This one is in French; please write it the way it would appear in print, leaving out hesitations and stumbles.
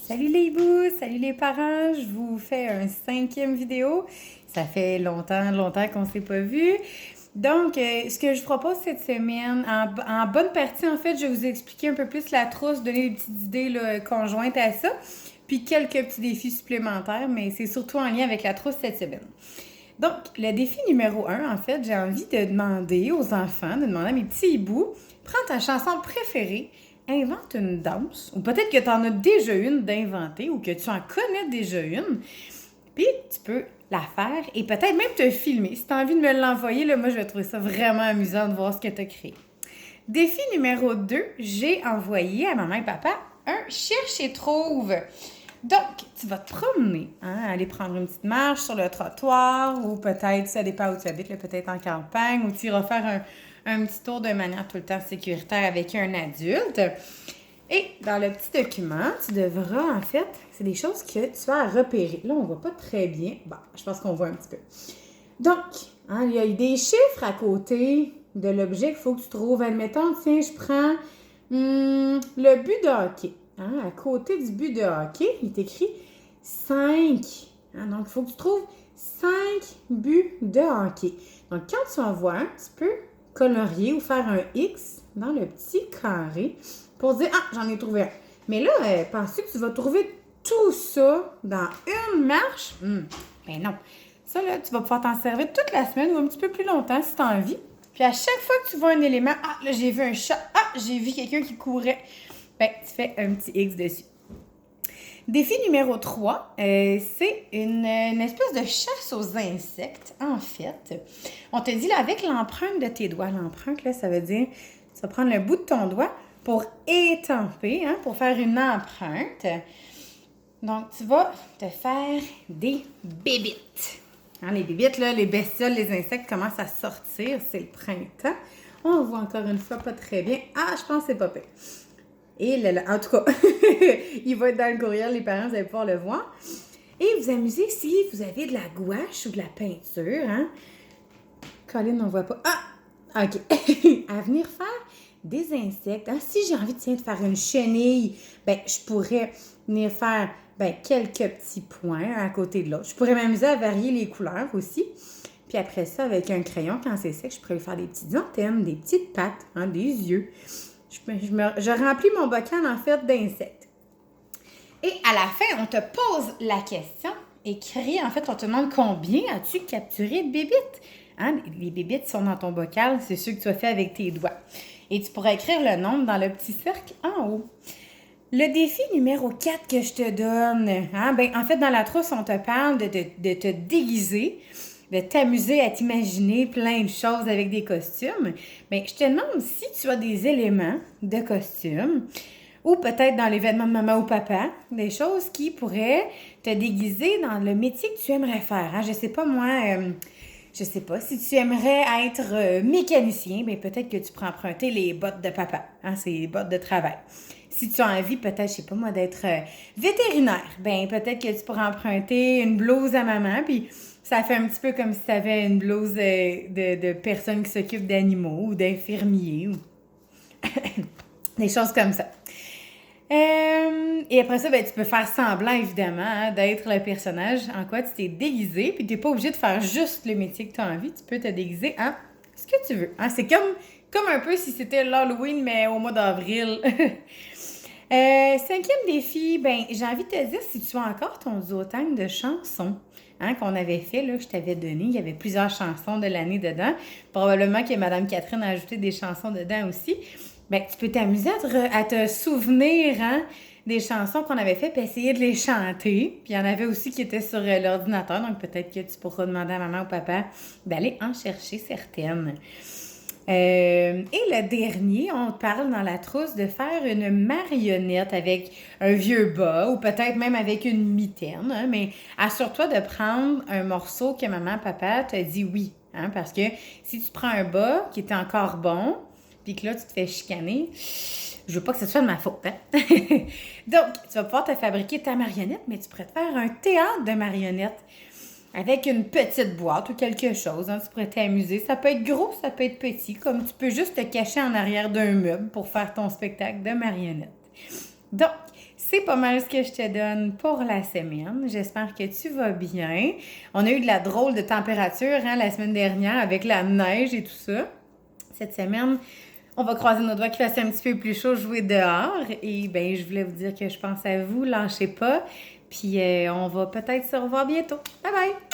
Salut les bous, salut les parents, je vous fais un 5e vidéo. Ça fait longtemps qu'on s'est pas vu. Donc, ce que je vous propose cette semaine, en bonne partie, en fait, je vais vous expliquer un peu plus la trousse, donner des petites idées là, conjointes à ça, puis quelques petits défis supplémentaires, mais c'est surtout en lien avec la trousse cette semaine. Donc, le défi numéro 1, en fait, j'ai envie de demander aux enfants, de demander à mes petits hiboux, prends ta chanson préférée, invente une danse, ou peut-être que tu en as déjà une d'inventer, ou que tu en connais déjà une, puis tu peux la faire et peut-être même te filmer. Si tu as envie de me l'envoyer, là, moi, je vais trouver ça vraiment amusant de voir ce que tu as créé. Défi numéro 2, j'ai envoyé à maman et papa un cherche et trouve. Donc, tu vas te promener, aller prendre une petite marche sur le trottoir ou peut-être, ça dépend où tu habites, là, peut-être en campagne, ou tu iras faire un petit tour de manière tout le temps sécuritaire avec un adulte. Et dans le petit document, tu devras, en fait, c'est des choses que tu as à repérer. Là, on ne voit pas très bien. Bon, je pense qu'on voit un petit peu. Donc, il y a des chiffres à côté de l'objet qu'il faut que tu trouves. Admettons, tiens, je prends le but de hockey. À côté du but de hockey, il est écrit 5. Donc, il faut que tu trouves 5 buts de hockey. Donc, quand tu en vois un, tu peux colorier ou faire un X dans le petit carré pour dire « Ah, j'en ai trouvé un ». Mais là, penses-tu que tu vas trouver tout ça dans une marche? Ben non. Ça, là, tu vas pouvoir t'en servir toute la semaine ou un petit peu plus longtemps si tu as envie. Puis à chaque fois que tu vois un élément, « Ah, là, j'ai vu un chat. Ah, j'ai vu quelqu'un qui courait. » Ben, tu fais un petit X dessus. Défi numéro 3, c'est une espèce de chasse aux insectes, en fait. On te dit, là, avec l'empreinte de tes doigts, l'empreinte, là, ça veut dire, tu vas prendre le bout de ton doigt pour étamper, pour faire une empreinte. Donc, tu vas te faire des bébites. Les bébites, là, les bestioles, les insectes commencent à sortir, c'est le printemps. On voit encore une fois pas très bien. Ah, je pense que c'est pas pire. Et là, en tout cas, il va être dans le courriel, les parents, vous allez pouvoir le voir. Et vous amusez si vous avez de la gouache ou de la peinture. Colin, on ne voit pas. Ah! OK. À venir faire des insectes. Si j'ai envie de faire une chenille, ben je pourrais venir faire quelques petits points à côté de l'autre. Je pourrais m'amuser à varier les couleurs aussi. Puis après ça, avec un crayon, quand c'est sec, je pourrais faire des petites antennes, des petites pattes, des yeux. Je remplis mon bocal, en fait, d'insectes. Et à la fin, on te pose la question. Écris, en fait, on te demande combien as-tu capturé de bébites? Les bébites sont dans ton bocal, c'est ceux que tu as fait avec tes doigts. Et tu pourras écrire le nombre dans le petit cercle en haut. Le défi numéro 4 que je te donne, en fait, dans la trousse, on te parle de te déguiser, de t'amuser à t'imaginer plein de choses avec des costumes. Mais je te demande si tu as des éléments de costume ou peut-être dans l'événement de maman ou papa, des choses qui pourraient te déguiser dans le métier que tu aimerais faire. Je sais pas moi, je sais pas, si tu aimerais être mécanicien, bien peut-être que tu pourrais emprunter les bottes de papa, c'est les bottes de travail. Si tu as envie, peut-être, je sais pas moi, d'être vétérinaire, bien peut-être que tu pourrais emprunter une blouse à maman, puis ça fait un petit peu comme si tu avais une blouse de personnes qui s'occupent d'animaux ou d'infirmiers ou des choses comme ça. Et après ça, tu peux faire semblant, évidemment, d'être le personnage en quoi tu t'es déguisé. Puis tu n'es pas obligé de faire juste le métier que tu as envie. Tu peux te déguiser en ce que tu veux. C'est comme un peu si c'était l'Halloween, mais au mois d'avril. 5e défi, j'ai envie de te dire si tu as encore ton duotime de chansons qu'on avait fait, là, je t'avais donné. Il y avait plusieurs chansons de l'année dedans. Probablement que Mme Catherine a ajouté des chansons dedans aussi. Tu peux t'amuser à te souvenir des chansons qu'on avait faites et essayer de les chanter. Puis il y en avait aussi qui étaient sur l'ordinateur, donc peut-être que tu pourras demander à maman ou papa d'aller en chercher certaines. Et le dernier, on te parle dans la trousse de faire une marionnette avec un vieux bas ou peut-être même avec une mitaine, mais assure-toi de prendre un morceau que maman, papa t'a dit oui, parce que si tu prends un bas qui était encore bon, puis que là, tu te fais chicaner, je veux pas que ce soit de ma faute. Donc, tu vas pouvoir te fabriquer ta marionnette, mais tu pourrais te faire un théâtre de marionnettes avec une petite boîte ou quelque chose. Tu pourrais t'amuser. Ça peut être gros, ça peut être petit, comme tu peux juste te cacher en arrière d'un meuble pour faire ton spectacle de marionnettes. Donc, c'est pas mal ce que je te donne pour la semaine. J'espère que tu vas bien. On a eu de la drôle de température la semaine dernière avec la neige et tout ça. Cette semaine, on va croiser nos doigts qu'il fasse un petit peu plus chaud, jouer dehors. Et ben, je voulais vous dire que je pense à vous, lâchez pas. Puis on va peut-être se revoir bientôt. Bye bye!